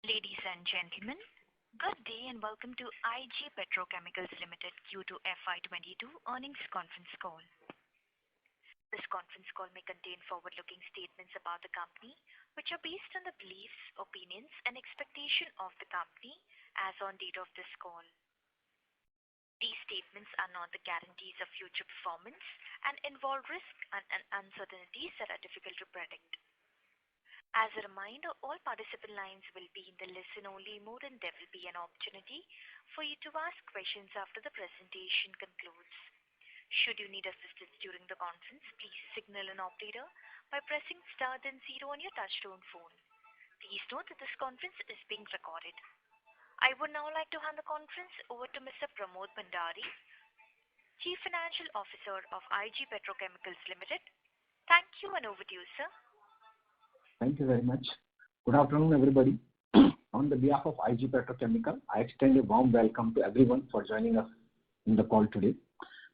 Ladies and gentlemen, good day and welcome to IG Petrochemicals Limited Q2 FY22 earnings conference call. This conference call may contain forward-looking statements about the company, which are based on the beliefs, opinions, and expectation of the company as on date of this call. These statements are not the guarantees of future performance and involve risks and uncertainties that are difficult to predict. As a reminder, all participant lines will be in the listen-only mode and there will be an opportunity for you to ask questions after the presentation concludes. Should you need assistance during the conference, please signal an operator by pressing star then zero on your touchtone phone. Please note that this conference is being recorded. I would now like to hand the conference over to Mr. Pramod Bhandari, Chief Financial Officer of IG Petrochemicals Limited. Thank you and over to you, sir. Thank you very much. Good afternoon, everybody. On the behalf of IG Petrochemical, I extend a warm welcome to everyone for joining us in the call today.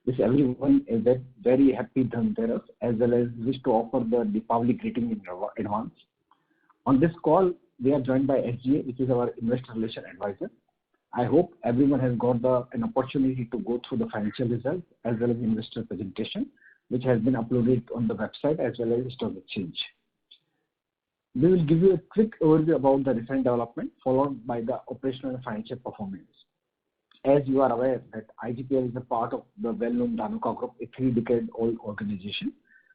Wish everyone a very happy Dhanteras, as well as wish to offer the Deepavali greeting in advance. On this call, we are joined by SGA, which is our Investor Relation Advisor. I hope everyone has got an opportunity to go through the financial results as well as investor presentation, which has been uploaded on the website as well as the stock exchange. We will give you a quick overview about the recent development, followed by the operational and financial performance. As you are aware that IGPL is a part of the well-known Dhanuka Group, a 3-decade-old organization.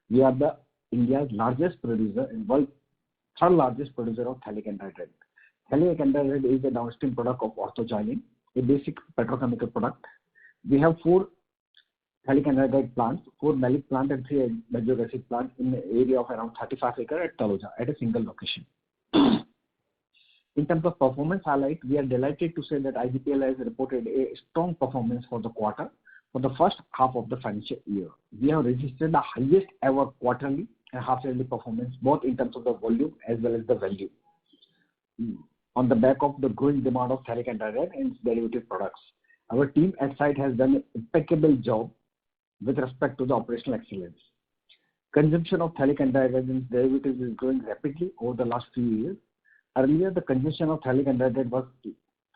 We are the India's largest producer and world's third largest producer of phthalic anhydride. Phthalic anhydride is a downstream product of orthoxylene, a basic petrochemical product. We have 4 phthalic anhydride plants, 4 malic plants and 3 benzoic acid plants in an area of around 35 acres at Taloja at a single location. In terms of performance highlight, we are delighted to say that IGPL has reported a strong performance for the quarter for the first half of the financial year. We have registered the highest ever quarterly and half-yearly performance, both in terms of the volume as well as the value, on the back of the growing demand of phthalic anhydride and its derivative products. Our team at site has done an impeccable job with respect to the operational excellence. Consumption of phthalic anhydride and its derivatives is growing rapidly over the last few years. Earlier, the consumption of phthalic anhydride was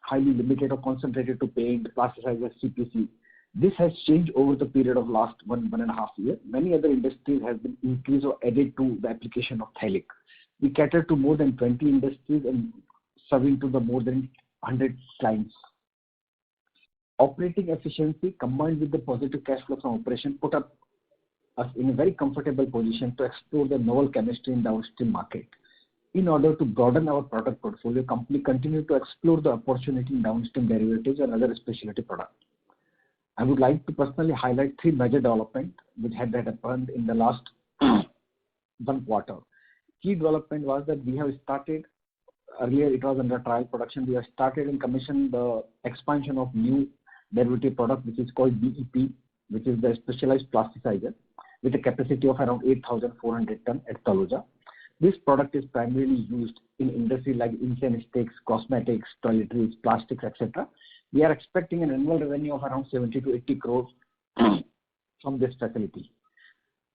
highly limited or concentrated to paint, plasticizers, CPC. This has changed over the period of last 1.5 years. Many other industries have been increased or added to the application of phthalic. We cater to more than 20 industries and serving to the more than 100 clients. Operating efficiency combined with the positive cash flow from operation put us in a very comfortable position to explore the novel chemistry in the downstream market. In order to broaden our product portfolio, company continue to explore the opportunity in downstream derivatives and other specialty products. I would like to personally highlight 3 major developments which had happened in the last 1 quarter. Key development was that we have started, earlier it was under trial production, we have started and commissioned the expansion of new derivative product which is called BEP, which is the specialized plasticizer with a capacity of around 8,400 tons at Taloja. This product is primarily used in industry like incense sticks, cosmetics, toiletries, plastics, etc. We are expecting an annual revenue of around 70 to 80 crores from this facility.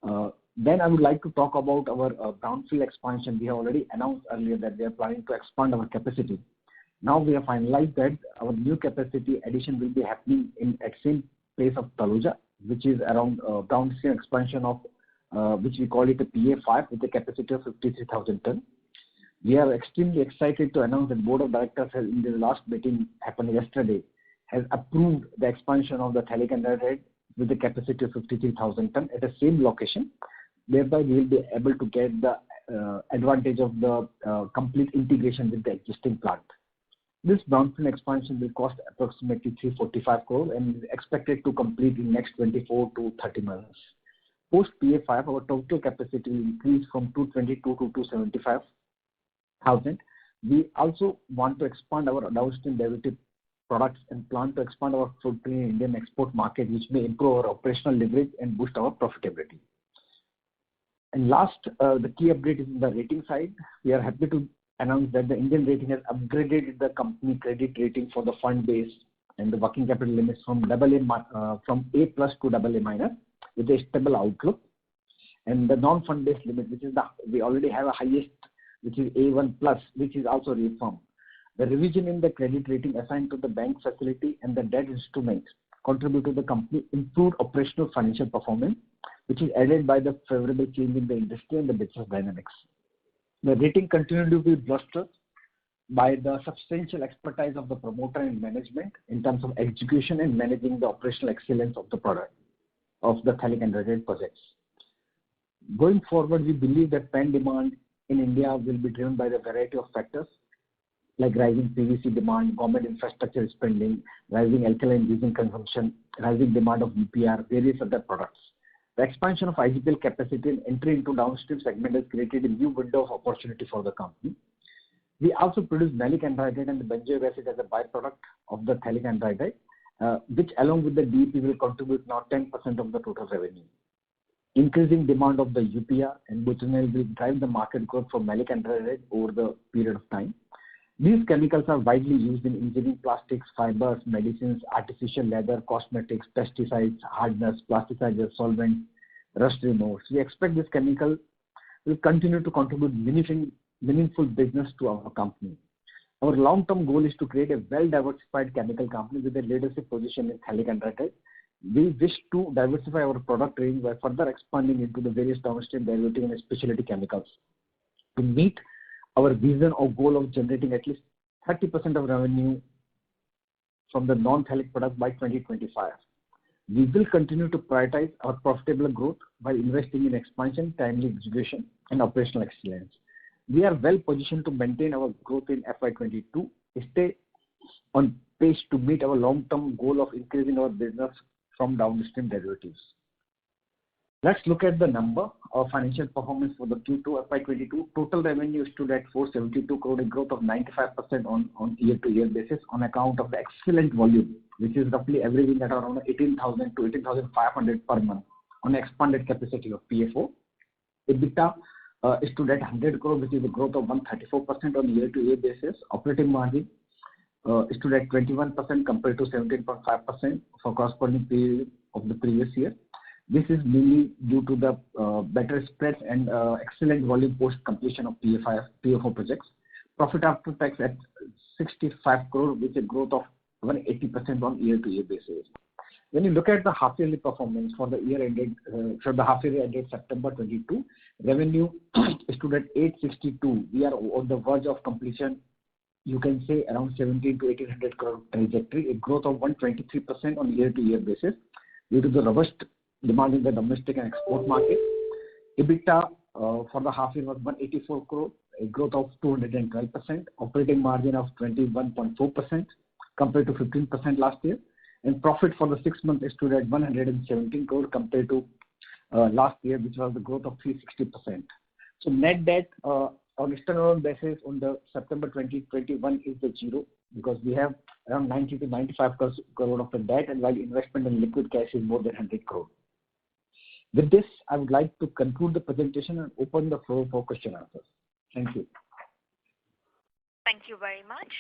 Then I would like to talk about our brownfield expansion. We have already announced earlier that we are planning to expand our capacity. Now we have finalized that our new capacity addition will be happening at same place of Taloja, which is around downstream expansion of which we call it a PA5 with a capacity of 53,000 tons. We are extremely excited to announce that Board of Directors has, in the last meeting happened yesterday, has approved the expansion of the phthalic anhydride with a capacity of 53,000 tons at the same location. Thereby, we will be able to get the advantage of the complete integration with the existing plant. This brownfield expansion will cost approximately 345 crores and is expected to complete in next 24 to 30 months. Post PA5, our total capacity will increase from 222 to 275,000. We also want to expand our downstream derivative products and plan to expand our footprint in Indian export market, which may improve our operational leverage and boost our profitability. And last, the key update is in the rating side. We are happy to announce that the Indian rating has upgraded the company credit rating for the fund base and the working capital limits from A plus to AA minus with a stable outlook. And the non-fund based limit, which is we already have a highest, which is A1 plus, which is also reaffirmed. The revision in the credit rating assigned to the bank facility and the debt instrument contribute to the company improved operational financial performance, which is aided by the favorable change in the industry and the business dynamics. The rating continued to be bolstered by the substantial expertise of the promoter and management in terms of execution and managing the operational excellence of the product of the phthalic anhydride projects. Going forward, we believe that PAN demand in India will be driven by the variety of factors like rising PVC demand, government infrastructure spending, rising alkaline resin consumption, rising demand of UPR, various other products. The expansion of IGPL capacity and entry into downstream segment has created a new window of opportunity for the company. We also produce malic anhydride and the benzoic acid as a byproduct of the phthalic anhydride, which along with the DEP will contribute now 10% of the total revenue. Increasing demand of the UPR and butadiene will drive the market growth for malic anhydride over the period of time. These chemicals are widely used in engineering plastics, fibers, medicines, artificial leather, cosmetics, pesticides, hardeners, plasticizers, solvents, rust removers. We expect this chemical will continue to contribute meaningful business to our company. Our long-term goal is to create a well-diversified chemical company with a leadership position in phthalic anhydride. We wish to diversify our product range by further expanding into the various downstream derivative and specialty chemicals to meet our vision or goal of generating at least 30% of revenue from the non-phthalic product by 2025. We will continue to prioritize our profitable growth by investing in expansion, timely execution, and operational excellence. We are well positioned to maintain our growth in FY22, stay on pace to meet our long-term goal of increasing our business from downstream derivatives. Let's look at the number of financial performance for the Q2 FY22. Total revenue stood at 472 crore, a growth of 95% on year-to-year basis on account of the excellent volume, which is roughly averaging at around 18,000 to 18,500 per month on expanded capacity of PFO. EBITDA stood at 100 crore, which is a growth of 134% on year-to-year basis. Operating margin stood at 21% compared to 17.5% for corresponding period of the previous year. This is mainly due to the better spreads and excellent volume post completion of PFO projects. Profit after tax at 65 crore, with a growth of 180% on year-to-year basis. When you look at the half-yearly performance for the year ended, September 22, revenue stood at 862. We are on the verge of completion. You can say around 17 to 1800 crore trajectory, a growth of 123% on year-to-year basis due to the robust demand in the domestic and export market. EBITDA for the half year was 184 crore, a growth of 212%. Operating margin of 21.4% compared to 15% last year. And profit for the 6 months stood at 117 crore compared to last year, which was the growth of 360%. So net debt on standalone basis on the September 2021 is the zero, because we have around 90 to 95 crore of the debt, and while investment in liquid cash is more than 100 crore. With this, I would like to conclude the presentation and open the floor for question answers. Thank you. Thank you very much.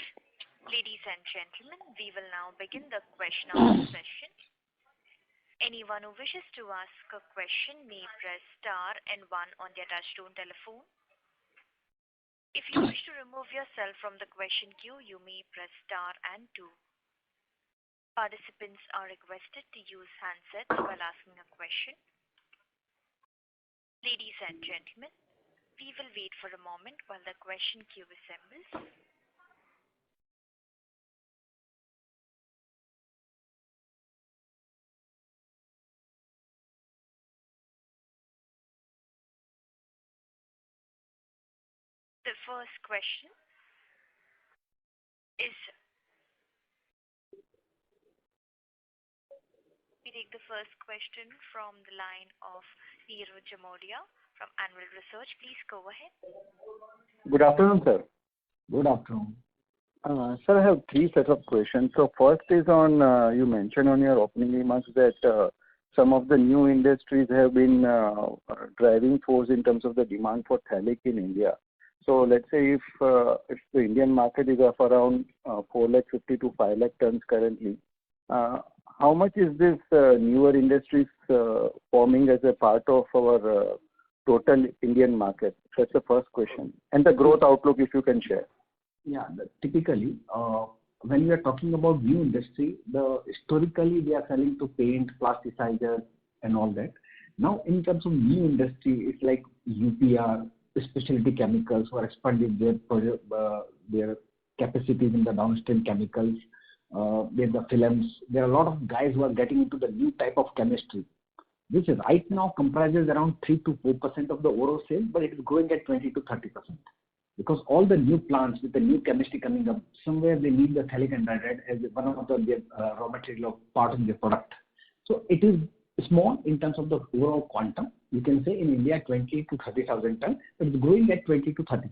Ladies and gentlemen, we will now begin the question and answer session. Anyone who wishes to ask a question may press star and 1 on their touchtone telephone. If you wish to remove yourself from the question queue, you may press star and 2. Participants are requested to use handsets while asking a question. Ladies and gentlemen, we will wait for a moment while the question queue assembles. The first question is, we take the first question from the line of Neeraj Jamodia from Anvil Research. Please go ahead. Good afternoon, sir. Good afternoon. Sir, I have 3 sets of questions. So first is on, you mentioned on your opening remarks that some of the new industries have been driving force in terms of the demand for phthalic in India. So let's say if the Indian market is of around 450 to 5 lakh tons currently, how much is this newer industries forming as a part of our total Indian market? That's the first question. And the growth outlook, if you can share. Yeah, typically, when we are talking about new industry, historically they are selling to paint, plasticizer, and all that. Now, in terms of new industry, it's like UPR, specialty chemicals, who are expanding their capacities in the downstream chemicals. There's the films. There are a lot of guys who are getting into the new type of chemistry, which right now comprises around 3 to 4% of the overall sales, but it is growing at 20 to 30%. Because all the new plants with the new chemistry coming up, somewhere they need the phthalic anhydride as one of the raw material of part of the product. So it is small in terms of the overall quantum. You can say in India 20 to 30,000 tons, but it's growing at 20 to 30%.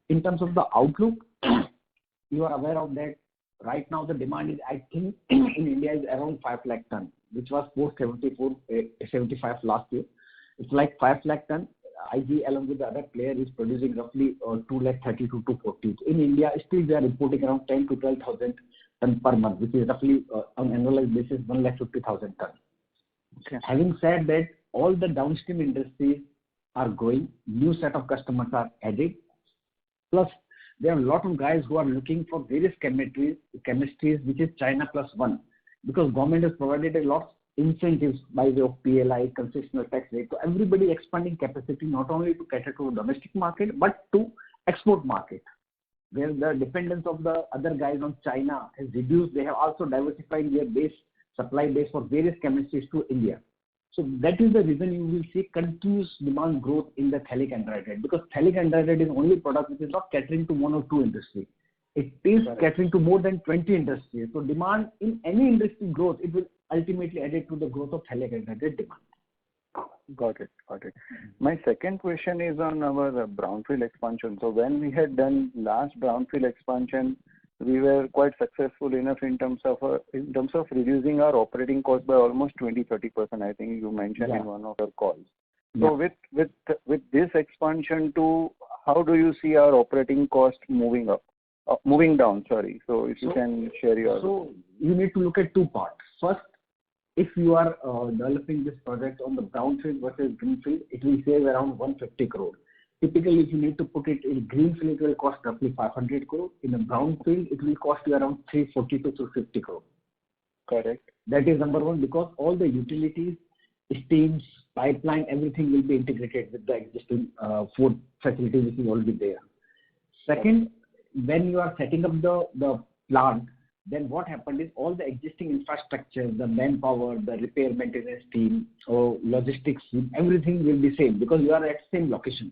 In terms of the outlook, you are aware of that. Right now the demand is, I think, in India is around 5 lakh ton, which was 475 last year. It's like 5 lakh ton. IG along with the other player is producing roughly 230 to 240. In India, still they are reporting around 10 to 12,000 ton per month, which is roughly on annualized basis 150,000 ton. Okay. Having said that, all the downstream industries are growing. New set of customers are added. Plus, there are a lot of guys who are looking for various chemistries, which is China plus one, because government has provided a lot of incentives by way of PLI, concessional tax rate. So everybody expanding capacity not only to cater to domestic market but to export market, where the dependence of the other guys on China has reduced. They have also diversified their supply base for various chemistries to India. So that is the reason you will see continuous demand growth in the phthalic anhydride, because phthalic anhydride is only product which is not catering to one or two industries. It is catering to more than 20 industries. So demand in any industry growth, it will ultimately add to the growth of phthalic anhydride demand. Got it. My second question is on our brownfield expansion. So when we had done last brownfield expansion, we were quite successful enough in terms of reducing our operating cost by almost 20-30%. I think you mentioned in one of your calls. Yeah. So with this expansion too, how do you see our operating cost moving down? Sorry. So if you can share your. So you need to look at two parts. First, if you are developing this project on the brownfield versus greenfield, it will save around 150 crore. Typically, if you need to put it in greenfield, it will cost roughly 500 crore. In a brownfield, it will cost you around 340 to 250 crore. Correct. That is number one, because all the utilities, steams, pipeline, everything will be integrated with the existing food facility which is already there. Second, when you are setting up the plant, then what happened is all the existing infrastructure, the manpower, the repair maintenance team, or logistics team, everything will be same because you are at same location.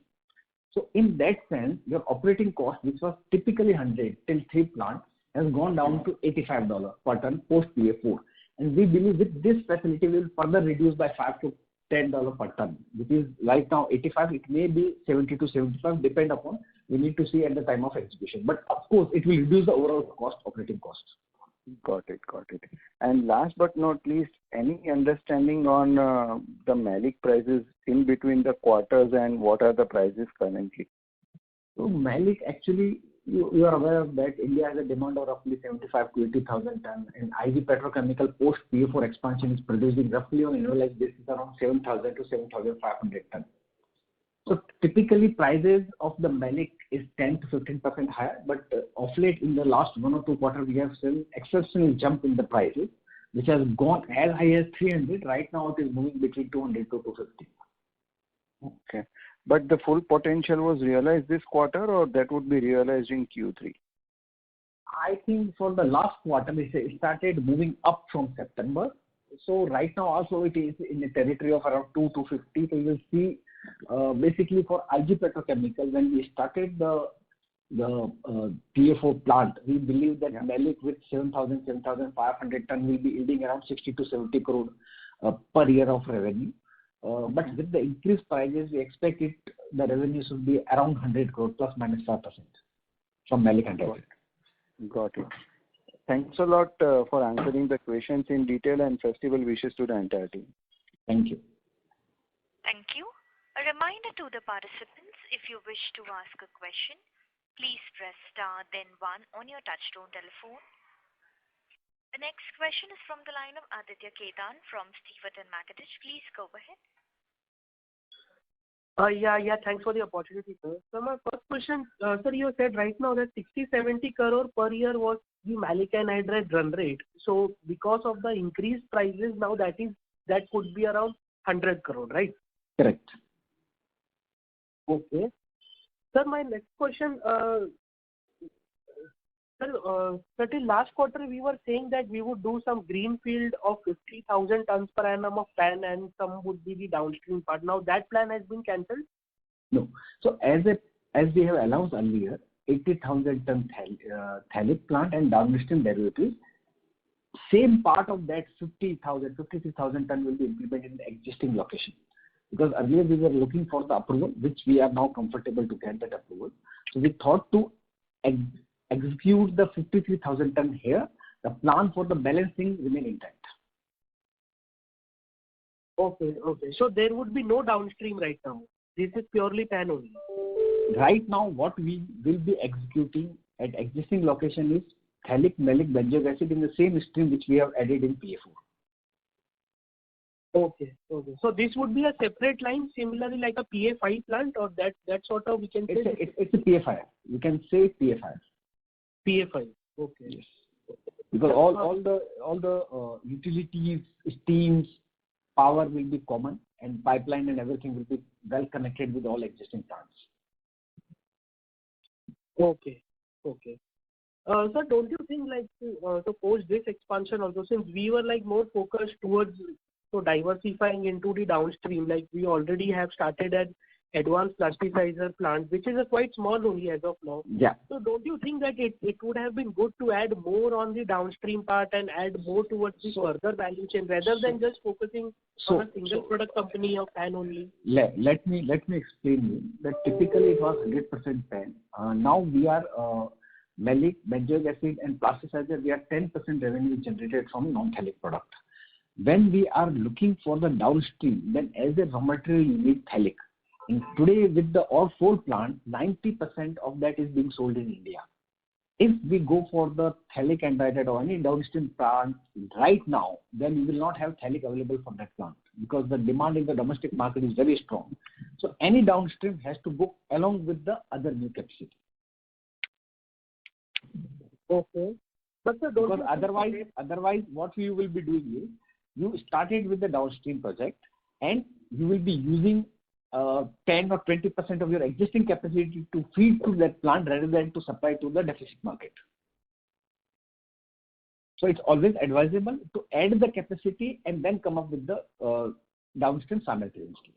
So in that sense, your operating cost, which was typically 100 till 3 plants, has gone down to $85 per ton post PA4. And we believe with this facility will further reduce by $5 to $10 per ton, which is right now 85. It may be 70 to 75, depend upon. We need to see at the time of execution. But of course, it will reduce the overall operating cost. Got it. And last but not least, any understanding on the malic prices in between the quarters and what are the prices currently? So malic, actually, you are aware of that India has a demand of roughly 75 to 80,000 tons, and IG Petrochemical post PA4 expansion is producing roughly on annualized basis around 7,000 to 7,500 tons. So typically prices of the malic is 10 to 15% higher, but of late in the last 1 or 2 quarters we have seen exceptional jump in the prices, which has gone as high as 300. Right now it is moving between 200 to 250. Okay. But the full potential was realized this quarter, or that would be realized in Q3? I think for the last quarter, it started moving up from September. So right now also it is in the territory of around 250. So you will see basically for IG Petrochemical, when we started the PA4 plant, we believe that malic with 7,000, 7,500 ton will be yielding around 60 to 70 crore per year of revenue. But with the increased prices, we expect the revenue should be around 100 crore plus minus 5% from malic and oil. Got it. Thanks a lot for answering the questions in detail, and festival wishes to the entire team. Thank you. Thank you. A reminder to the participants, if you wish to ask a question, please press star then 1 on your touchtone telephone. The next question is from the line of Aditya Ketan from Steverton Mackertich. Please go ahead. Yeah, thanks for the opportunity, sir. So my first question, sir, you said right now that 60-70 crore per year was the maleic anhydride run rate. So because of the increased prices now, that could be around 100 crore, right? Correct. Okay. Sir, my next question, sir, till last quarter we were saying that we would do some greenfield of 50,000 tons per annum of TAN and some would be the downstream part. Now that plan has been cancelled? No. So as we have announced earlier, 80,000 ton phthalic plant and downstream derivatives, same part of that 53,000 ton will be implemented in the existing location. Because earlier we were looking for the approval, which we are now comfortable to get that approval. So we thought to execute the 53,000 ton here. The plan for the balancing remain intact. Okay. So there would be no downstream right now. This is purely TAN only. Right now, what we will be executing at existing location is phthalic, malic, benzoic acid in the same stream which we have added in PA4. Okay. So this would be a separate line, similarly like a PA5 plant, or that sort of we can say. It's a PA5. You can say PA5. PA5. Okay. Yes. Because all the utilities, steams, power will be common, and pipeline and everything will be well connected with all existing plants. Okay. Sir, don't you think to post this expansion also, since we were more focused towards diversifying into the downstream, like we already have started an advanced plasticizer plant, which is a quite small only as of now. Yeah. So don't you think that it would have been good to add more on the downstream part and add more towards the further value chain rather than just focusing on a single product company of TAN only? Let me explain you that typically it was 100% TAN. Now we are malic, benzoic acid and plasticizer. We are 10% revenue generated from non-phthalic product. When we are looking for the downstream, then as a raw material you need phthalic. And today with the all 4 plants, 90% of that is being sold in India. If we go for the phthalic anhydride or any downstream plant right now, then we will not have phthalic available for that plant because the demand in the domestic market is very strong. So any downstream has to go along with the other new capacity. Okay. But sir, don't because otherwise what we will be doing is, you started with the downstream project and you will be using 10 or 20% of your existing capacity to feed to that plant rather than to supply to the deficit market. So it's always advisable to add the capacity and then come up with the downstream simultaneously.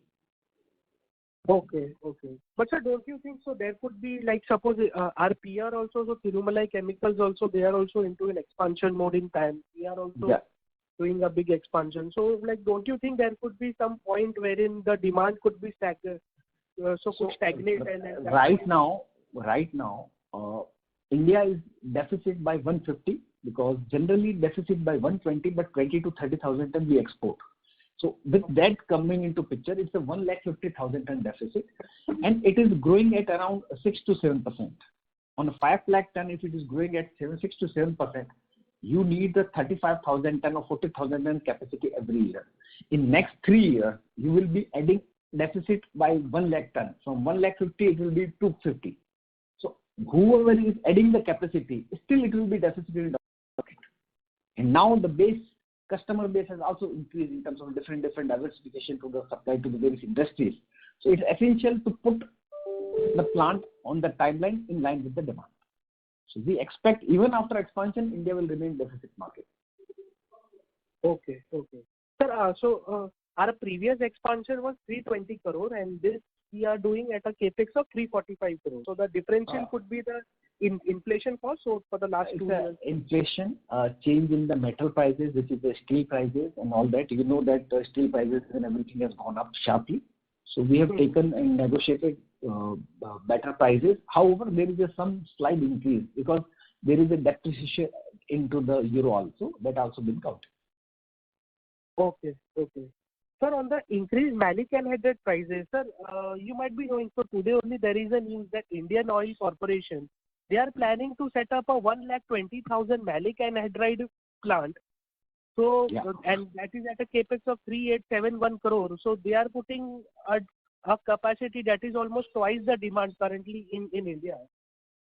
Okay. But sir, don't you think so there could be suppose our PR also, so Thirumalai Chemicals also, they are also into an expansion mode in TAN. We are also doing a big expansion. So don't you think there could be some point wherein the demand could be stagnant? Could stagnate and right now, India is deficit by 150 because generally deficit by 120, but 20 to 30,000 ton we export. So with that coming into picture, it's a 150,000 ton deficit, and it is growing at around 6 to 7%. On a 5 lakh ton, if it is growing at 6 to 7%, you need the 35,000 ton or 40,000 ton capacity every year. In next 3 years, you will be adding deficit by 1 lakh ton. From 150,000, it will be 250. So whoever is adding the capacity, still it will be deficit in the market. And now the customer base has also increased in terms of different diversification to the supply to the various industries. So it's essential to put the plant on the timeline in line with the demand. So we expect even after expansion, India will remain deficit market. Okay. Sir, so our previous expansion was 320 crore and this we are doing at a capex of 345 crore. So the differential could be the inflation cost. So for the last 2 years, inflation, change in the metal prices, which is the steel prices and all that. You know that the steel prices and everything has gone up sharply. So we have taken and negotiated better prices. However, there is some slight increase because there is a depreciation into the euro also. That also been counted. Okay. Sir, on the increased maleic anhydride prices, sir, you might be knowing, so today only there is a news that Indian Oil Corporation, they are planning to set up a 120,000 maleic anhydride plant. So, and that is at a capex of 3871 crore. So they are putting a a capacity that is almost twice the demand currently in India.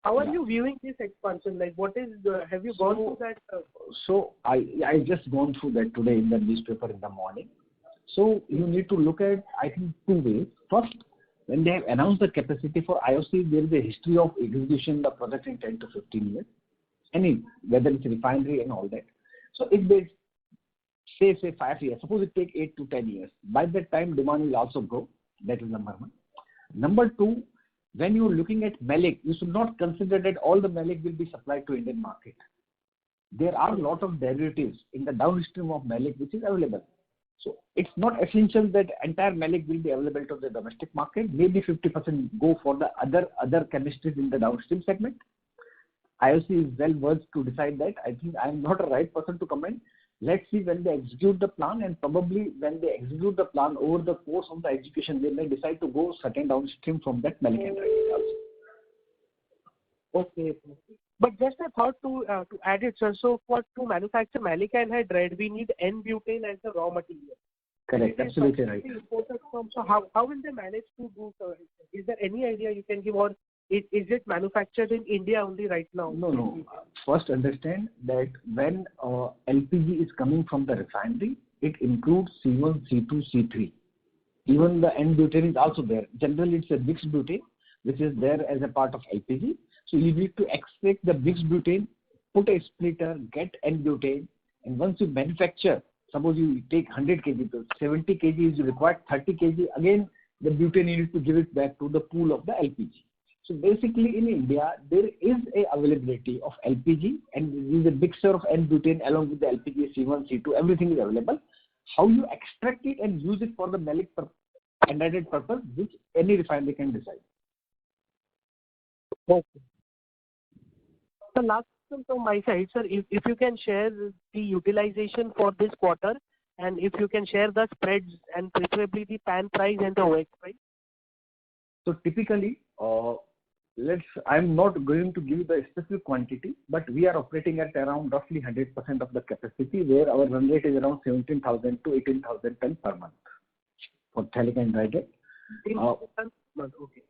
How are you viewing this expansion? Like, what is have you gone through that? So I just gone through that today in the newspaper in the morning. So you need to look at, I think, two ways. First, when they have announced the capacity for IOC, there is a history of execution the project in 10 to 15 years. Whether it's refinery and all that. So if they say 5 years, suppose it take 8 to 10 years, by that time demand will also grow. That is number one. Number two, when you are looking at malic, you should not consider that all the malic will be supplied to Indian market. There are a lot of derivatives in the downstream of malic which is available. So it's not essential that entire malic will be available to the domestic market. Maybe 50% go for the other chemistries in the downstream segment. IOC is well versed to decide that. I think I am not a right person to comment. Let's see when they execute the plan, and probably when they execute the plan over the course of the execution, they may decide to go certain downstream from that malic anhydride also. Okay. But just a thought to add it, sir. So to manufacture malic anhydride, we need N-butane as the raw material. Correct. Absolutely right. So how will they manage to do so? Is there any idea you can give, or is it manufactured in India only right now? No. First, understand that when LPG is coming from the refinery, it includes C1, C2, C3. Even the N-butane is also there. Generally, it's a mixed butane, which is there as a part of LPG. So you need to extract the mixed butane, put a splitter, get N-butane, and once you manufacture, suppose you take 100 kg, so 70 kg is required, 30 kg, again the butane you need to give it back to the pool of the LPG. So basically in India, there is a availability of LPG, and there is a mixture of N-butane along with the LPG, C1, C2, everything is available. How you extract it and use it for the malic anhydride purpose, which any refinery can decide. Okay. The last question from my side, sir, if you can share the utilization for this quarter, and if you can share the spreads and preferably the PAN price and the OX price. So typically, I'm not going to give the specific quantity, but we are operating at around roughly 100% of the capacity, where our run rate is around 17,000 to 18,000 tons per month for phthalic anhydride. Okay.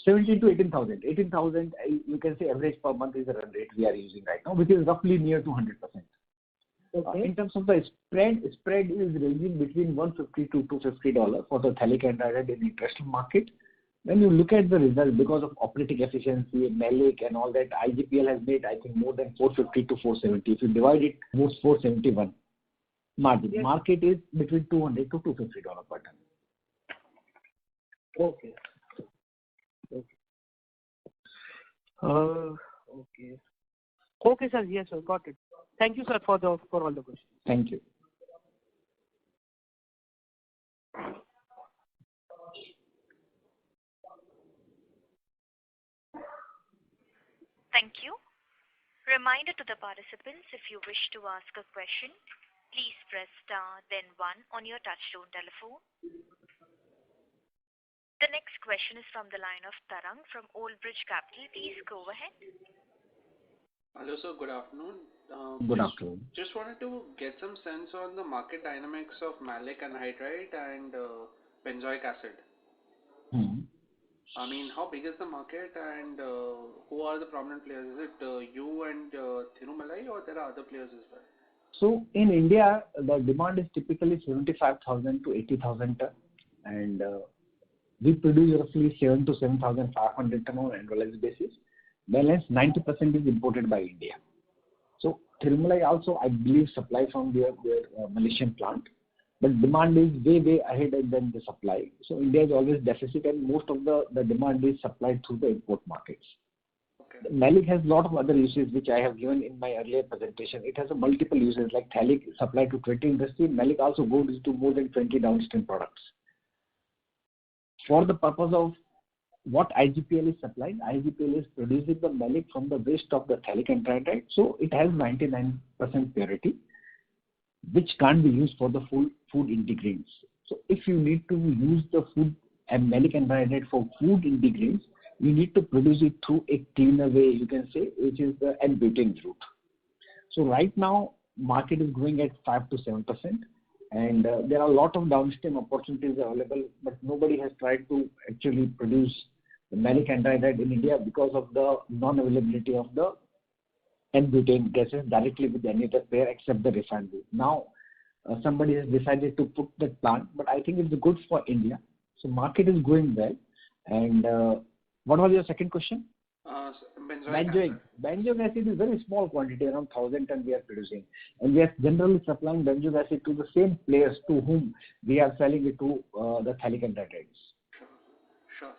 17 to 18,000. 18,000, you can say average per month is the run rate we are using right now, which is roughly near to 100%. Okay. In terms of the spread is ranging between $150 to $250 for the phthalic anhydride in the international market. When you look at the result, because of operating efficiency, malic and all that, IGPL has made, I think, more than 450 to 470. If you divide it, most 471 margin. Yes. Market is between $200 to $250 per ton. Okay. Okay, sir. Yes, sir. Got it. Thank you, sir, for all the questions. Thank you. Thank you. Reminder to the participants, if you wish to ask a question, please press star then 1 on your touchtone telephone. The next question is from the line of Tarang from Old Bridge Capital. Please go ahead. Hello, sir. Good afternoon. Good afternoon. Just wanted to get some sense on the market dynamics of malic anhydride and benzoic acid. I mean, how big is the market, and who are the prominent players? Is it you and Thirumalai, or there are other players as well? So in India, the demand is typically 75,000 to 80,000 ton, and we produce roughly 7 to 7,500 ton on annualized basis. Balance 90% is imported by India. So Thirumalai also, I believe, supplies from their Malaysian plant, but demand is way ahead than the supply. So India is always deficit, and most of the demand is supplied through the import markets. Okay. Malic has a lot of other uses, which I have given in my earlier presentation. It has a multiple uses, like phthalic supplied to 20 industry. Malic also goes into more than 20 downstream products. For the purpose of what IGPL is supplying, IGPL is producing the malic from the waste of the phthalic anhydride. So it has 99% purity, which can't be used for the food ingredients. So if you need to use the food and malic anhydride for food ingredients, you need to produce it through a cleaner way, you can say, which is the N-butane route. So right now, market is growing at 5 to 7%. and there are a lot of downstream opportunities available, but nobody has tried to actually produce the malic anhydride in India because of the non-availability of the N-butane gases directly with any other player except the refinery. Now, somebody has decided to put that plant, but I think it's good for India. So market is going well. And what was your second question? Benzoic. Benzoic acid is very small quantity, around 1,000 tons we are producing. And we are generally supplying benzoic acid to the same players to whom we are selling it to the phthalic anhydrides. Sure.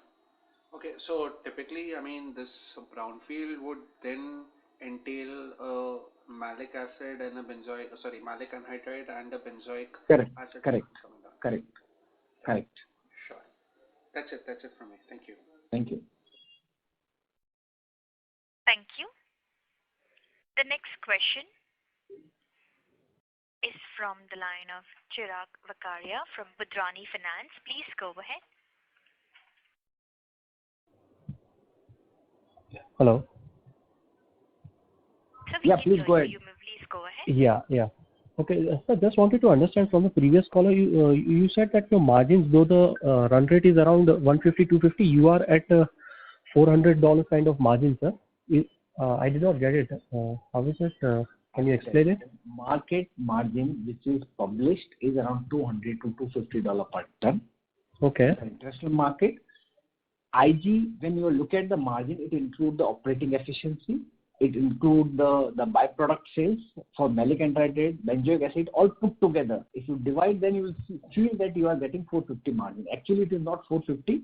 Okay, so typically, I mean, this brownfield would then entail malic acid and a malic anhydride and a benzoic acid. Correct. Sure. That's it from me. Thank you. Thank you. Thank you. The next question is from the line of Chirag Vakaria from Budrani Finance. Please go ahead. Hello. Sir, Yeah, please go ahead. You may please go ahead. Yeah. Okay, sir, just wanted to understand from the previous caller, you said that your margins, though the run rate is around 150, 250, you are at $400 kind of margin, sir. I did not get it. How is it? Can you explain it? Market margin, which is published, is around $200 to $250 per ton. Okay. The international market. IG, when you look at the margin, it includes the operating efficiency. It includes the byproduct sales for malic anhydride, benzoic acid, all put together. If you divide, then you will feel that you are getting 450 margin. Actually, it is not 450.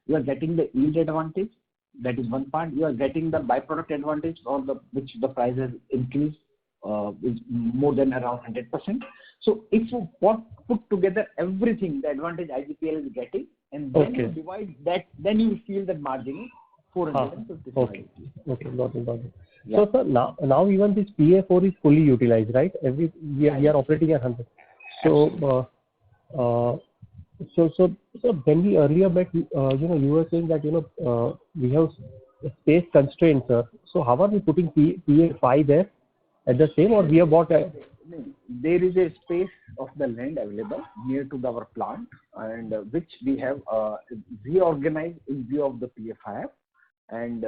You are getting the yield advantage. That is one part. You are getting the byproduct advantage, which the price has increased is more than around 100%. So if you put together everything, the advantage IGPL is getting, and then you divide that, then you will feel that margin is 450. Okay, got it. Yeah. So sir, now even this PA4 is fully utilized, right? We are operating at 100. So when we earlier met, you were saying that we have space constraints, sir. So how are we putting PA5 there at the same, or we have bought a? There is a space of the land available near to our plant, and which we have reorganized in view of the PA5. And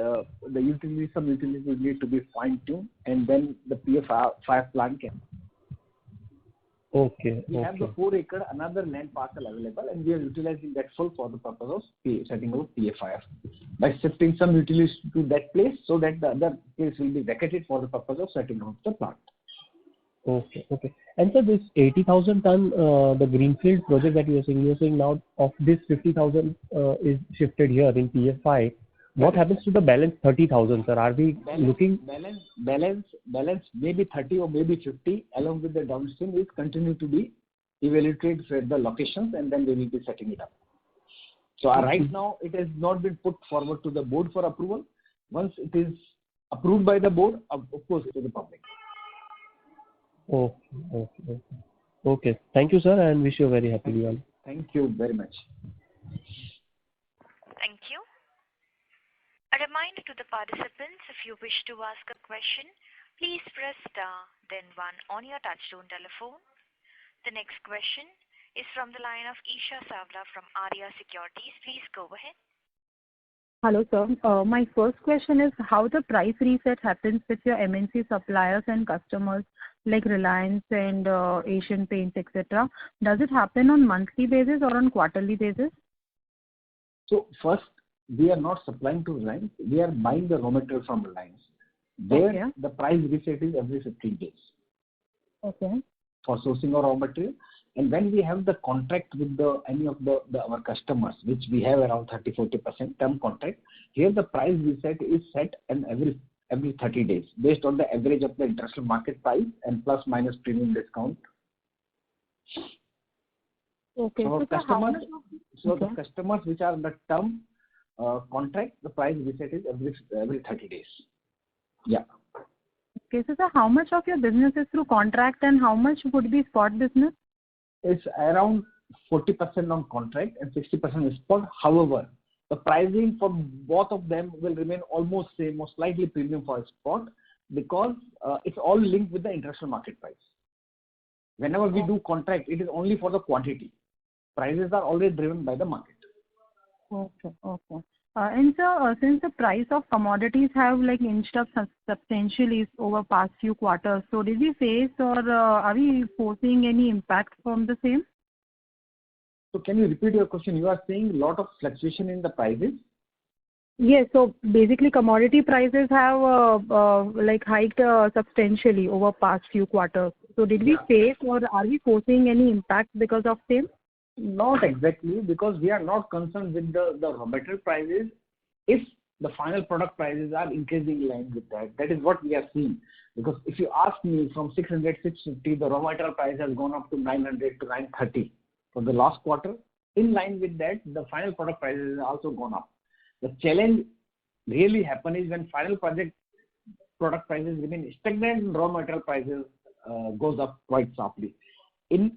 some utilities will need to be fine-tuned, and then the PA5 plant can. We have the 4-acre another land parcel available, and we are utilizing that full for the purpose of setting up PA5 by shifting some utilities to that place, so that the other place will be vacated for the purpose of setting up the plant. Okay. And so this 80,000 ton, the greenfield project that you are saying now of this 50,000 is shifted here in PA5. What happens to the balance 30,000, sir? Are we looking? Balance maybe 30 or maybe 50 along with the downstream will continue to be evaluated for the locations, and then we will be setting it up. So right now it has not been put forward to the board for approval. Once it is approved by the board, of course, to the public. Okay. Thank you, sir, and wish you a very happy Diwali. Thank you very much. Thank you. A reminder to the participants, if you wish to ask a question, please press star, then 1 on your touchtone telephone. The next question is from the line of Isha Savla from Arya Securities. Please go ahead. Hello, sir. My first question is how the price reset happens with your MNC suppliers and customers like Reliance and Asian Paints, etc. Does it happen on monthly basis or on quarterly basis? So first, we are not supplying to Reliance. We are buying the raw material from Reliance. There, the price reset is every 15 days. Okay. For sourcing of raw material. And when we have the contract with any of our customers, which we have around 30-40% term contract, here the price reset is set in every 30 days based on the average of the international market price and plus minus premium discount. Okay. So the customers which are the term contract, the price reset is every 30 days. Yeah. Okay, so sir, how much of your business is through contract and how much would be spot business? It's around 40% on contract and 60% is spot. However, the pricing for both of them will remain almost same or slightly premium for spot because it's all linked with the international market price. Whenever we do contract, it is only for the quantity. Prices are always driven by the market. Okay. And sir, since the price of commodities have like inched up substantially over past few quarters, so did we face or are we foreseeing any impact from the same? So can you repeat your question? You are saying a lot of fluctuation in the prices? Yes. So basically, commodity prices have like hiked substantially over past few quarters. So did we face or are we foreseeing any impact because of same? Not exactly, because we are not concerned with the raw material prices if the final product prices are increasing in line with that. That is what we are seeing. Because if you ask me, from 600, 650, the raw material price has gone up to 900 to 930 for the last quarter. In line with that, the final product prices have also gone up. The challenge really happen is when final product prices remain stagnant and raw material prices goes up quite sharply. In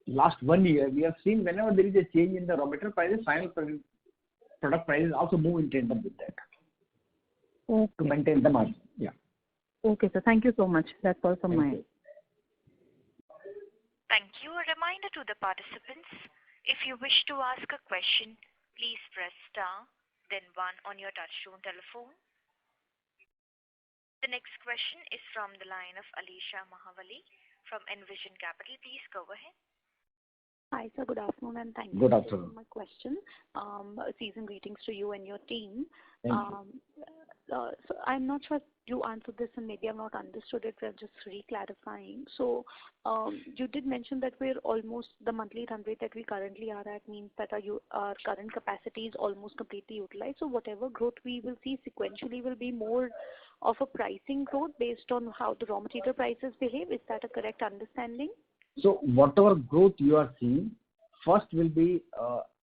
last 1 year, we have seen whenever there is a change in the raw material prices, final product prices also move in tandem with that. Okay. To maintain the margin. Yeah. Okay, sir. Thank you so much. That's all from my end. Thank you. A reminder to the participants, if you wish to ask a question, please press star, then 1 on your touchtone telephone. The next question is from the line of Alisha Mahawali from Envision Capital. Please go ahead. Hi, sir. Good afternoon, and thank you Good for afternoon. taking my question. Season greetings to you and your team. Thank you. So I'm not sure if you answered this, and maybe I've not understood it. We're just re-clarifying. So you did mention that we're almost the monthly run rate that we currently are at means that our current capacity is almost completely utilized. So whatever growth we will see sequentially will be more of a pricing growth based on how the raw material prices behave. Is that a correct understanding? So whatever growth you are seeing, first will be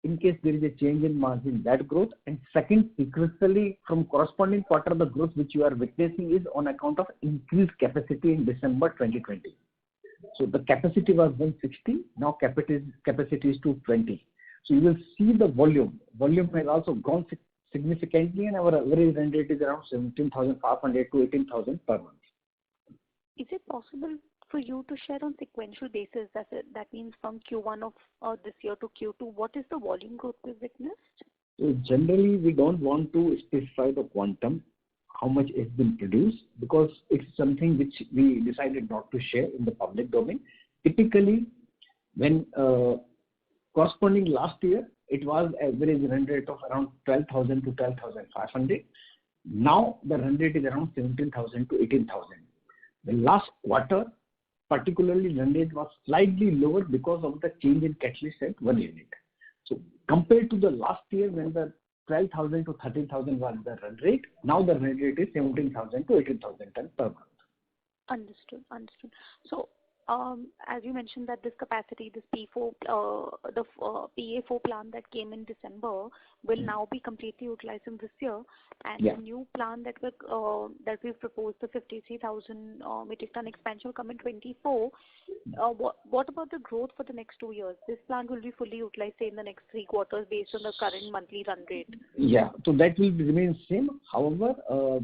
in case there is a change in margin, that growth, and second, sequentially from corresponding quarter, the growth which you are witnessing is on account of increased capacity in December 2020. So the capacity was 160, now capacity is 220. So you will see the volume. Volume has also gone significantly, and our average run rate is around 17,500 to 18,000 per month. Is it possible for you to share on sequential basis? That means from Q1 of this year to Q2, what is the volume growth we've witnessed? So generally, we don't want to specify the quantum, how much has been produced, because it's something which we decided not to share in the public domain. Typically, when corresponding last year, it was average run rate of around 12,000 to 12,500. Now the run rate is around 17,000 to 18,000. The last quarter, particularly run rate was slightly lower because of the change in catalyst at 1 unit. So compared to the last year when the 12,000 to 13,000 was the run rate, now the run rate is 17,000 to 18,000 tons per month. Understood. So as you mentioned that this capacity, this P4, the PA4 plant that came in December will now be completely utilized in this year, and the new plant that we've proposed, the 53,000 metric ton expansion will come in 24. What about the growth for the next 2 years? This plant will be fully utilized, say, in the next 3 quarters based on the current monthly run rate. Yeah, so that will remain same. However,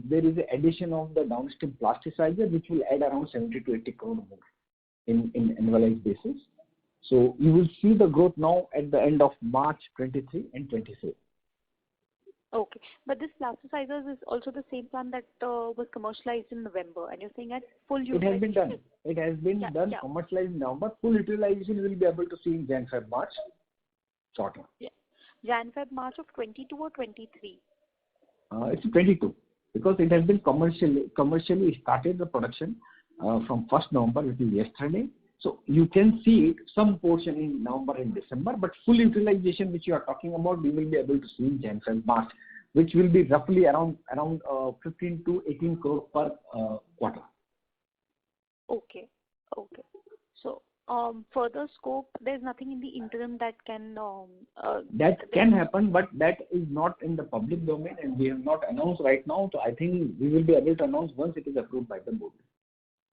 there is an addition of the downstream plasticizer which will add around 70 to 80 crore more in annualized basis. So you will see the growth now at the end of March 23 and 24. Okay, but this plasticizers is also the same plant that was commercialized in November, and you're saying at full utilization. It has been done, commercialized in November. Full utilization we will be able to see in Jan, Feb, March. Shorter. Yeah. Jan, Feb, March of 22 or 23? It's 22 because it has been commercially started the production from 1st November, which is yesterday. So you can see it, some portion in November and December, but full utilization which you are talking about, we will be able to see in Jan, Feb, March, which will be roughly around 15 to 18 crore per quarter. Okay. So further scope, there's nothing in the interim that can... that can happen, but that is not in the public domain and we have not announced right now. So I think we will be able to announce once it is approved by the board.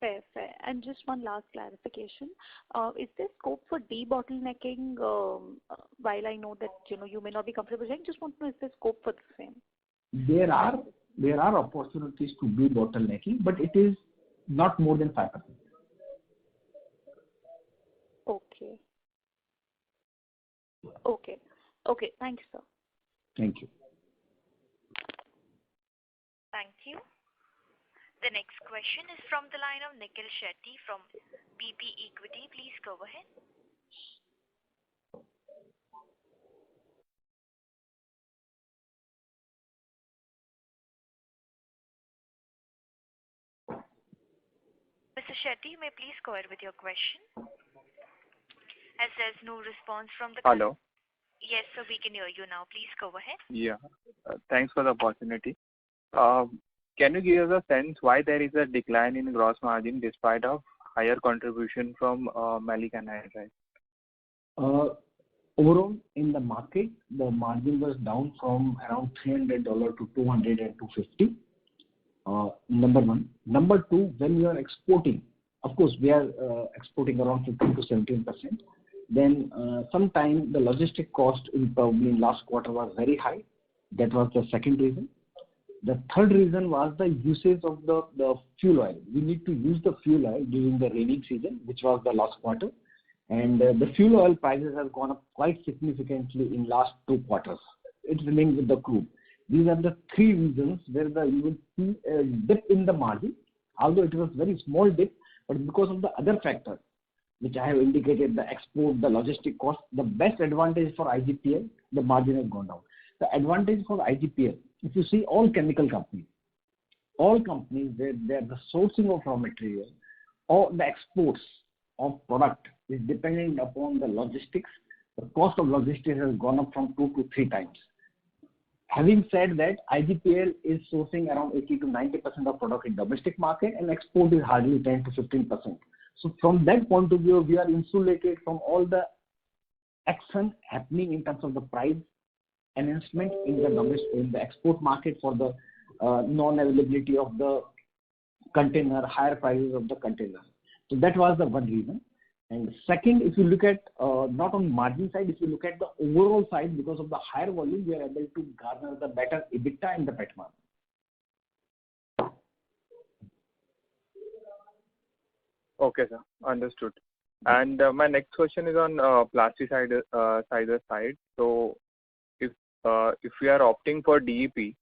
Fair. And just one last clarification. Is there scope for debottlenecking? While I know that you may not be comfortable saying, just want to know if there's scope for the same. There are opportunities to debottlenecking, but it is not more than 5%. Okay. Okay. Okay. Thank you, sir. Thank you. Thank you. The next question is from the line of Nikhil Shetty from BP Equity. Please go ahead. Mr. Shetty, you may please go ahead with your question. As there's no response from the... Hello. Yes, sir, we can hear you now. Please go ahead. Yeah. Thanks for the opportunity. Can you give us a sense why there is a decline in gross margin despite of higher contribution from maleic anhydride? Overall, in the market, the margin was down from around $300 to 200 and 250. Number one. Number two, when you are exporting, of course, we are exporting around 15 to 17%. Then sometime the logistic cost probably in last quarter was very high. That was the second reason. The third reason was the usage of the fuel oil. We need to use the fuel oil during the rainy season, which was the last quarter. And the fuel oil prices have gone up quite significantly in last 2 quarters. It's linked with the crude. These are the three reasons where you will see a dip in the margin, although it was very small dip, but because of the other factors, which I have indicated, the export, the logistic cost, the best advantage for IGPL, the margin has gone down. The advantage for IGPL, if you see all chemical companies, where the sourcing of raw material or the exports of product is dependent upon the logistics, the cost of logistics has gone up from 2 to 3 times. Having said that, IGPL is sourcing around 80 to 90% of product in domestic market and export is hardly 10 to 15%. So from that point of view, we are insulated from all the action happening in terms of the price enhancement in the export market for the non-availability of the container, higher prices of the container. So that was the one reason. And second, if you look at not on margin side, if you look at the overall side, because of the higher volume, we are able to garner the better EBITDA and the PAT margin. Okay, sir. Understood. And my next question is on plasticide side. So if we are opting for DEP,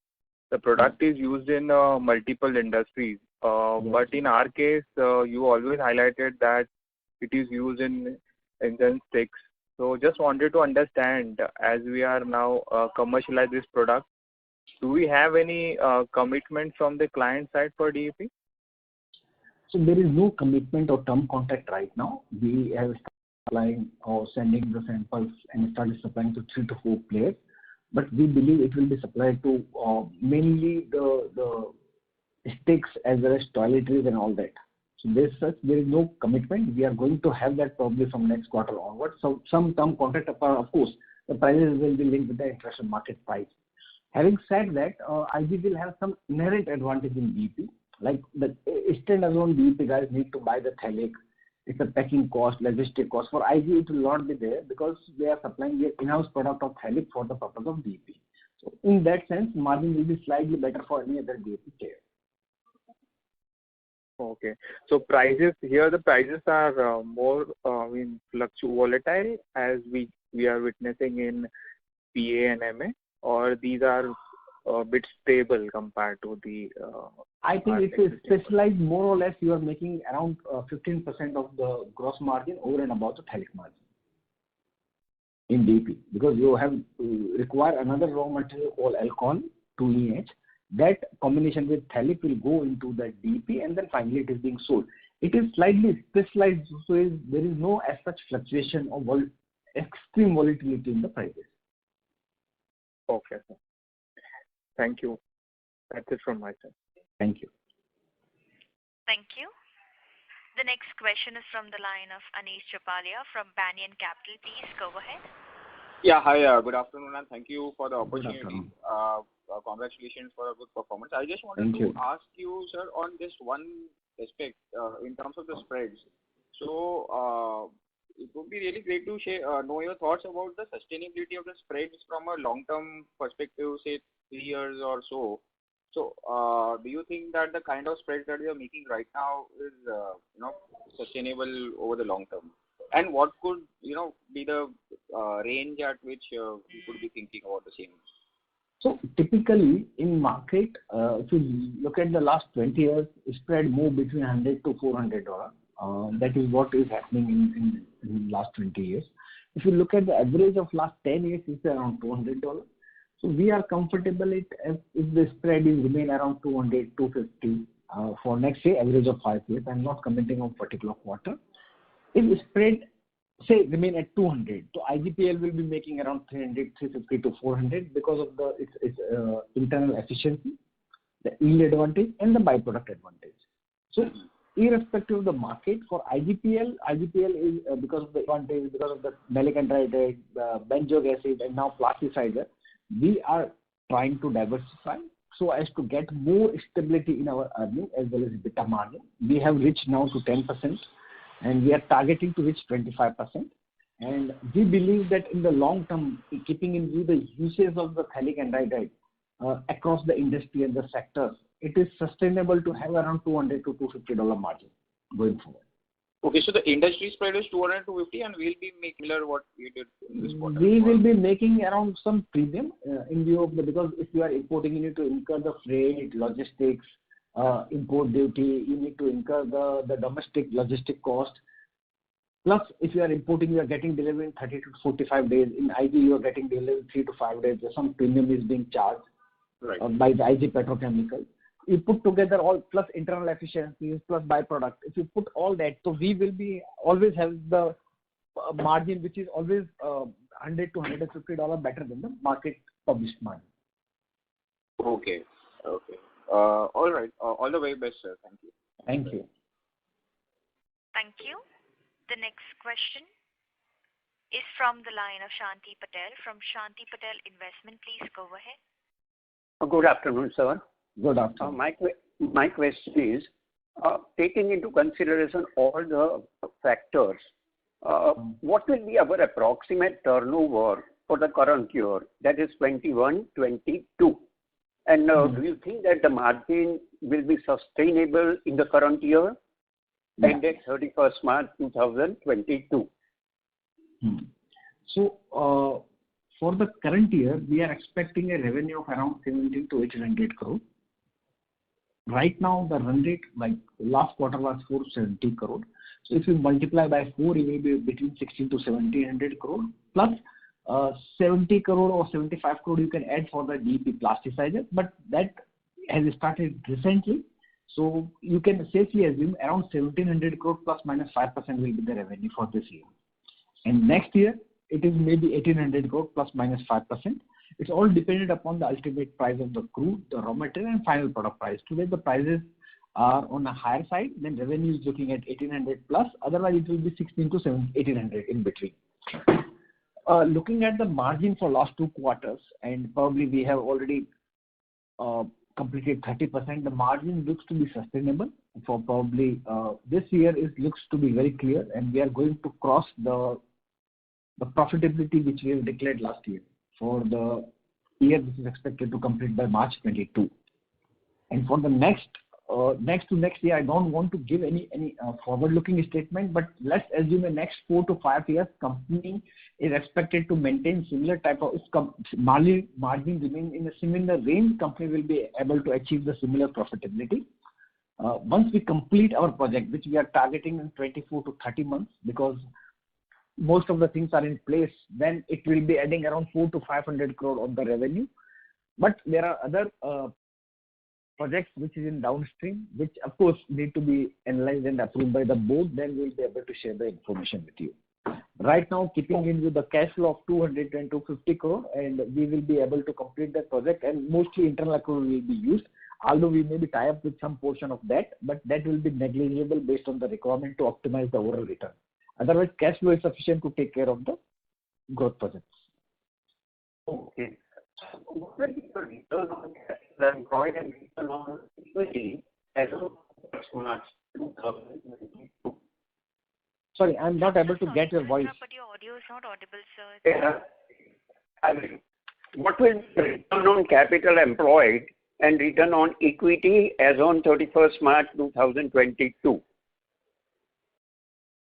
the product is used in multiple industries. But in our case, you always highlighted that it is used in engine sticks. So just wanted to understand, as we are now commercialize this product, do we have any commitment from the client side for DEP? So there is no commitment or term contract right now. We have started supplying or sending the samples and started supplying to 3 to 4 players. But we believe it will be supplied to mainly the sticks as well as toiletries and all that. So there is no commitment. We are going to have that probably from next quarter onwards. So some term contract, of course, the prices will be linked with the international market price. Having said that, IG will have some inherent advantage in DEP. Like the standalone DEP guys need to buy the phthalic. It's a packing cost, logistic cost. For IG, it will not be there because they are supplying their in-house product of phthalic for the purpose of DEP. So in that sense, margin will be slightly better for any other DEP player. Okay. So the prices are more volatile as we are witnessing in PA and MA, or these are a bit stable compared to the... I think it is specialized more or less. You are making around 15% of the gross margin over and above the phthalic margin in DEP, because you have require another raw material called alcohol, 2EH. That combination with phthalic will go into the DEP and then finally it is being sold. It is slightly specialized, so there is no as such fluctuation or extreme volatility in the prices. Okay, sir. Thank you. That's it from my side. Thank you. Thank you. The next question is from the line of Anish Chapalia from Banyan Capital. Please go ahead. Yeah, hi, good afternoon and thank you for the opportunity. Congratulations for a good performance. I just wanted to ask you, sir, on this one aspect in terms of the spreads. So it would be really great to know your thoughts about the sustainability of the spreads from a long-term perspective, say 3 years or so. So do you think that the kind of spreads that we are making right now is sustainable over the long term? And what could, be the range at which you could be thinking about the same? So typically in market, if you look at the last 20 years, spread move between $100 to $400. That is what is happening in last 20 years. If you look at the average of last 10 years, it's around $200. So we are comfortable if the spread is remain around 200, 250 for next year, average of 5 years. I'm not commenting on particular quarter. If the spread say remain at 200, so IGPL will be making around 300, 350 to 400 because of its internal efficiency, the yield advantage, and the byproduct advantage. So irrespective of the market, for IGPL is because of the advantage, because of the malic anhydride, benzoic acid, and now plasticizer, we are trying to diversify so as to get more stability in our earning as well as EBITDA margin. We have reached now to 10%, and we are targeting to reach 25%. And we believe that in the long term, keeping in view the uses of the phthalic anhydride across the industry and the sectors, it is sustainable to have around $200 to $250 margin going forward. Okay, so the industry spread is 200 to 250, and we'll be making similar what we did in this quarter. We will be making around some premium in view of because if you are importing, you need to incur the freight, logistics, import duty, you need to incur the domestic logistic cost. Plus, if you are importing, you are getting delivery in 30 to 45 days. In IG, you are getting delivery in 3 to 5 days. Some premium is being charged by the IG Petrochemical. You put together all plus internal efficiencies plus byproduct. If you put all that, so we will be always have the margin which is always $100 to $150 better than the market published margin. Okay. All right. All the way best, sir. Thank you. Thank you. Thank you. The next question is from the line of Shanti Patel from Shanti Patel Investment. Please go ahead. Good afternoon, sir. Good afternoon. My question is, taking into consideration all the factors, what will be our approximate turnover for the current year, that is 21-22? And do you think that the margin will be sustainable in the current year, ended 31st March 2022? So, for the current year, we are expecting a revenue of around 17 to 1800 crore. Right now, the run rate, like last quarter, was 470 crore. So, if you multiply by 4, it will be between 16 to 1700 crore. Plus, 70 crore or 75 crore you can add for the DEP plasticizer, but that has started recently. So, you can safely assume around 1700 crore plus minus 5% will be the revenue for this year. And next year, it is maybe 1800 crore plus minus 5%. It's all dependent upon the ultimate price of the crude, the raw material, and final product price. Today, the prices are on a higher side, then revenue is looking at 1800 plus. Otherwise, it will be 16 to 1800 in between. Looking at the margin for last 2 quarters, and probably we have already completed 30%, the margin looks to be sustainable for probably this year. It looks to be very clear, and we are going to cross the profitability which we have declared last year for the year which is expected to complete by March 22. And for the next to next year, I don't want to give any forward-looking statement, but let's assume the next 4 to 5 years, company is expected to maintain similar type of margin remain in a similar range. Company will be able to achieve the similar profitability. Once we complete our project, which we are targeting in 24 to 30 months, because most of the things are in place, then it will be adding around 4 to 500 crore on the revenue. But there are other projects which is in downstream, which of course need to be analyzed and approved by the board. Then we'll be able to share the information with you. Right now, keeping in with the cash flow of 200 and 250 crore, and we will be able to complete that project, and mostly internal accrual will be used. Although we may be tie up with some portion of that, but that will be negligible based on the requirement to optimize the overall return. Otherwise, cash flow is sufficient to take care of the growth projects. Okay. What will be the return on capital employed and return on equity as of March 2022? Sorry, I'm not able to get your voice. But your audio is not audible, sir. What will be the return on capital employed and return on equity as on 31st March 2022?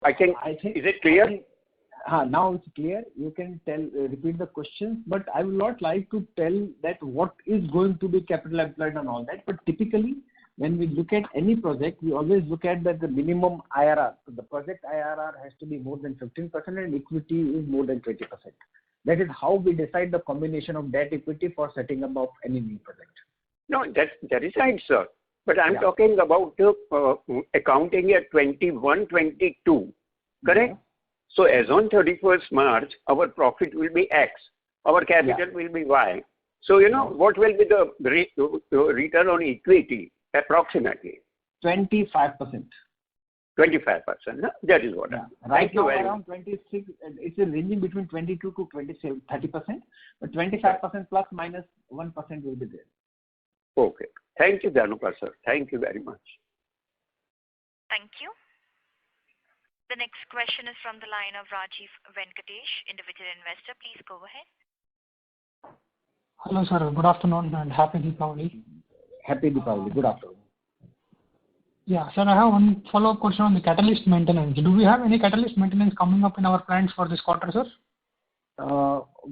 I think is it clear? Now it's clear. You can repeat the questions, but I will not like to tell that what is going to be capital employed and all that. But typically, when we look at any project, we always look at that the minimum IRR. So the project IRR has to be more than 15% and equity is more than 20%. That is how we decide the combination of debt equity for setting up of any new project. No, that is right, sir. But I'm talking about accounting year 21-22, correct? So as on 31st March, our profit will be X, our capital will be Y. So, what will be the return on equity approximately? 25%. 25%, that is what Right now around 26, it's ranging between 22 to 27, 30%, but 25% plus minus 1% will be there. Okay. Thank you, Dhanuka, sir. Thank you very much. Thank you. The next question is from the line of Rajiv Venkatesh, individual investor. Please go ahead. Hello, sir. Good afternoon and happy Deepavali. Happy Deepavali. Good afternoon. Yeah, sir, I have one follow-up question on the catalyst maintenance. Do we have any catalyst maintenance coming up in our plants for this quarter, sir?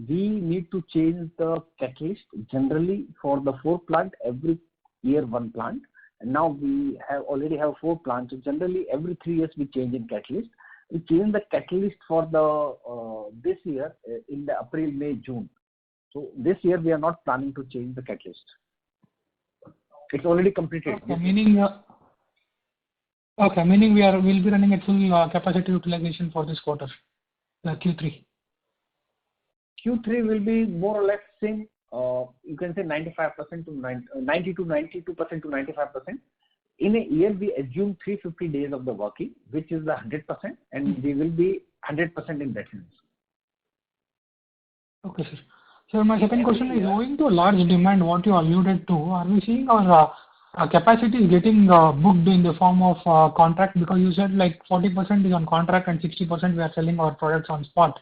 We need to change the catalyst generally for the 4 plant every year 1 plant. And now we already have 4 plants. So generally every 3 years we change in catalyst. We change the catalyst for the this year in the April, May, June. So this year we are not planning to change the catalyst. It's already completed. Okay, meaning we'll be running at full capacity utilization for this quarter, Q3. Q3 will be more or less same. You can say 95% to 90 to 92% to 95%. In a year, we assume 350 days of the working, which is the 100%, and we will be 100% in that sense. Okay, sir. So my second question is, owing to a large demand, what you alluded to, are we seeing our capacity is getting booked in the form of contract? Because you said like 40% is on contract and 60% we are selling our products on spot.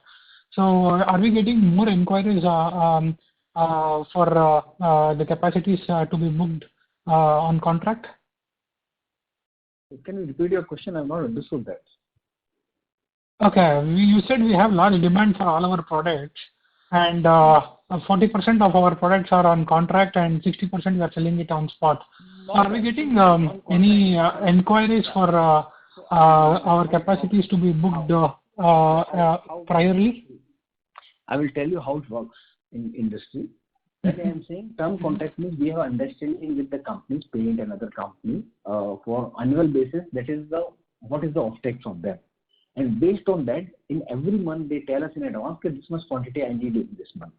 So are we getting more inquiries for the capacities to be booked on contract? Can you repeat your question? I've not understood that. Okay, you said we have large demand for all our products, and 40% of our products are on contract and 60% we are selling it on spot. Are we getting any inquiries for our capacities to be booked priorly? I will tell you how it works in industry. That I am saying term contract means we have understanding with the companies, paint and other companies for annual basis. That is what is the offtake from them. And based on that, in every month they tell us in advance that this much quantity I need in this month.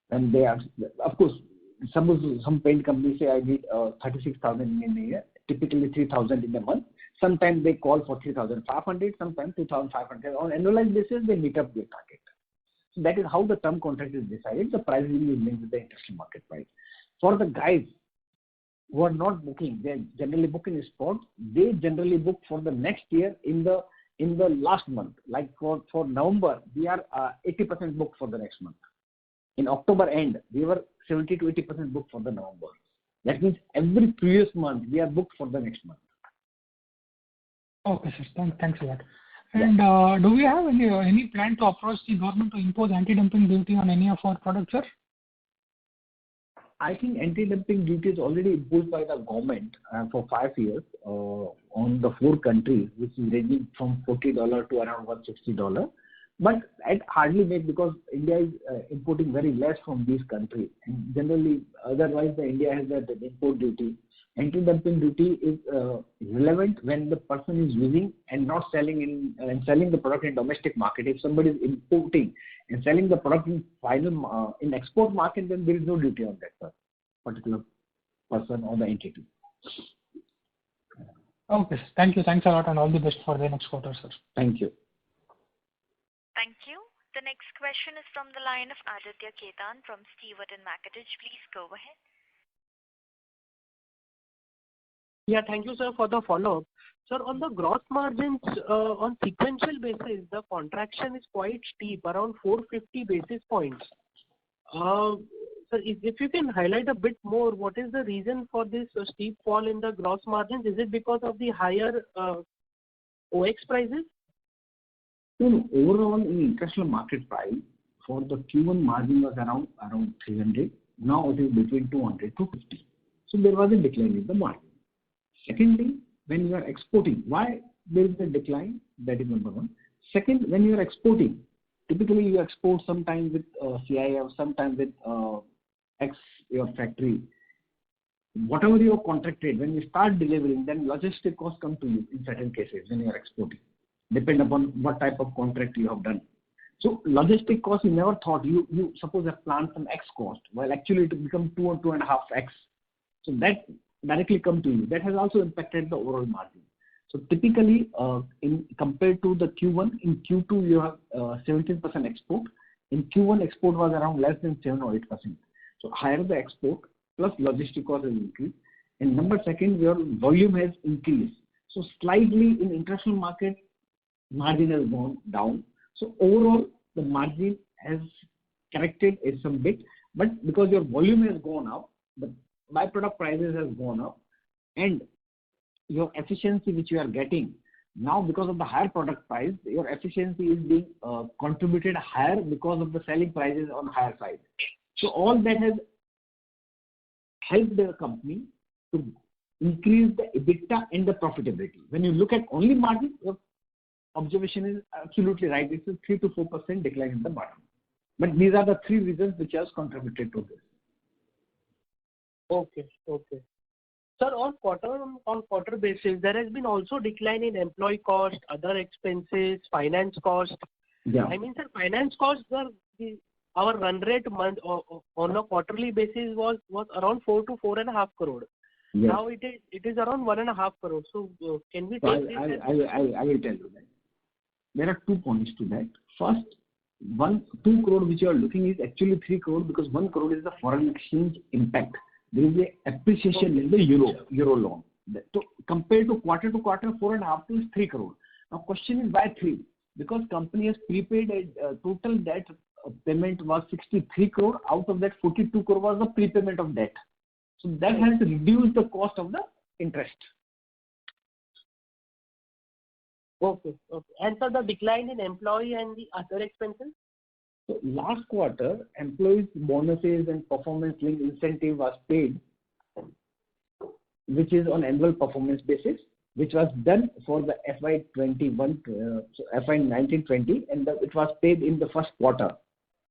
And they are, of course, some paint companies say I need 36,000 in a year, typically 3,000 in a month. Sometimes they call for 3,500, sometimes 2,500. On annualized basis, they meet up their target. So that is how the term contract is decided. The price will be linked with the industry market price. For the guys who are not booking, they generally book in spot. They generally book for the next year in the last month. Like for November, we are 80% booked for the next month. In October end, we were 70 to 80% booked for the November. That means every previous month we are booked for the next month. Okay, sir. Thanks a lot. And do we have any plan to approach the government to impose anti-dumping duty on any of our products, sir? I think anti-dumping duty is already imposed by the government for 5 years on the 4 countries, which is ranging from $40 to around $160. But it hardly makes, because India is importing very less from these countries. And generally, otherwise, India has the import duty. Anti-dumping duty is relevant when the person is using and not selling and selling the product in domestic market. If somebody is importing and selling the product in in export market, then there is no duty on that particular person or the entity. Okay, thank you. Thanks a lot, and all the best for the next quarter, sir. Thank you. Thank you. The next question is from the line of Aditya Khetan from Stewart & Mackertich. Please go ahead. Yeah, thank you, sir, for the follow-up. Sir, on the gross margins, on sequential basis, the contraction is quite steep, around 450 basis points. So if you can highlight a bit more, what is the reason for this steep fall in the gross margins? Is it because of the higher OX prices? No, overall in international market price for the Q1 margin was around 300. Now it is between 200 to 50. So there was a decline in the margin. Secondly, when you are exporting, why there is a decline? That is number one. Second, when you are exporting, typically you export sometime with CIF, sometime with X your factory. Whatever you have contracted, when you start delivering, then logistic costs come to you in certain cases when you are exporting, depend upon what type of contract you have done. So logistic cost, you never thought you suppose have planned some X cost, while actually it become 2 or 2.5X. So that directly come to you. That has also impacted the overall margin. So typically, in compared to the Q1, in Q2 you have 17% export. In Q1 export was around less than 7 or 8%. So higher the export plus logistic cost has increased. And number second, your volume has increased. So slightly in international market, margin has gone down. So overall, the margin has corrected it some bit, but because your volume has gone up, the byproduct prices has gone up, and your efficiency which you are getting now because of the higher product price, your efficiency is being contributed higher because of the selling prices on higher side. So all that has helped the company to increase the EBITDA and the profitability. When you look at only margin, your observation is absolutely right. It's a 3 to 4% decline in the margin. But these are the three reasons which has contributed to this. Okay. Sir, on quarter basis, there has been also decline in employee cost, other expenses, finance cost. Yeah. I mean, sir, finance costs our run rate month on a quarterly basis was around 4 to 4.5 crore. Yes. Now it is around 1.5 crore. So can we take this? I will tell you that. There are 2 points to that. First, 2 crore which you are looking is actually 3 crore because 1 crore is the foreign exchange impact. There is a appreciation in the euro loan. So compared to quarter, 4.5 to 3 crore. Now question is why 3? Because company has prepaid a total debt payment was 63 crore. Out of that 42 crore was the prepayment of debt. So that has reduced the cost of the interest. Okay. And sir, the decline in employee and the other expenses? So last quarter, employees' bonuses and performance-linked incentive was paid, which is on annual performance basis, which was done for the FY21, so FY19-20, and it was paid in the first quarter.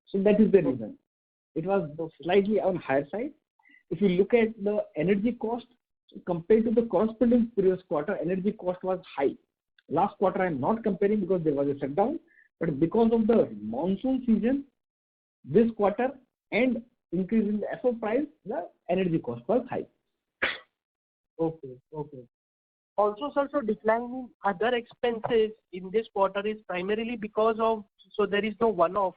So that is the reason. It was slightly on higher side. If you look at the energy cost, compared to the corresponding previous quarter, energy cost was high. Last quarter I am not comparing because there was a shutdown, but because of the monsoon season, this quarter and increase in the FO price, the energy cost was high. Okay. Also, sir, so decline in other expenses in this quarter is primarily because of, so there is no one-off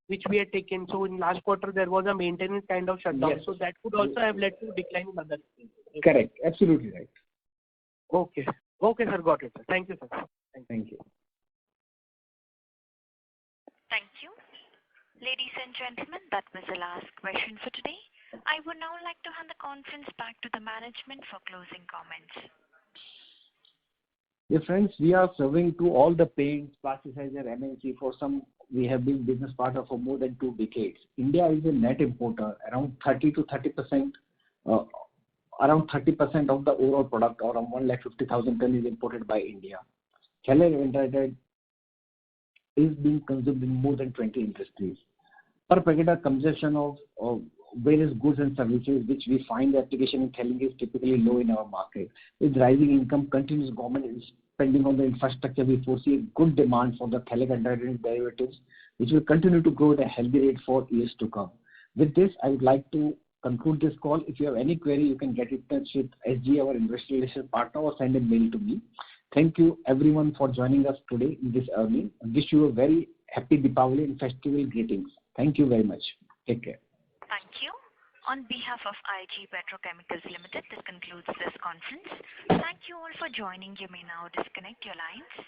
which we had taken. So in last quarter there was a maintenance kind of shutdown. Yes. So that could also have led to decline in other expenses. Correct. Absolutely right. Okay, sir. Got it, sir. Thank you, sir. Thank you. Thank you. Ladies and gentlemen, that was the last question for today. I would now like to hand the conference back to the management for closing comments. Dear friends, we are serving to all the paints, plasticizer, MNC. For some, we have been business partner for more than 2 decades. India is a net importer. Around 30% of the overall product, around 150,000 tons, is imported by India. Calcium anhydride is being consumed in more than 20 industries. Per capita consumption of various goods and services, which we find the application in Thailand is typically low in our market. With rising income, continuous government is spending on the infrastructure. We foresee a good demand for the phthalic anhydride derivatives, which will continue to grow at a healthy rate for years to come. With this, I would like to conclude this call. If you have any query, you can get in touch with SG, our investor relations partner, or send a mail to me. Thank you everyone for joining us today in this earning. I wish you a very happy Deepavali and festival greetings. Thank you very much. Take care. Thank you. On behalf of IG Petrochemicals Limited, this concludes this conference. Thank you all for joining. You may now disconnect your lines.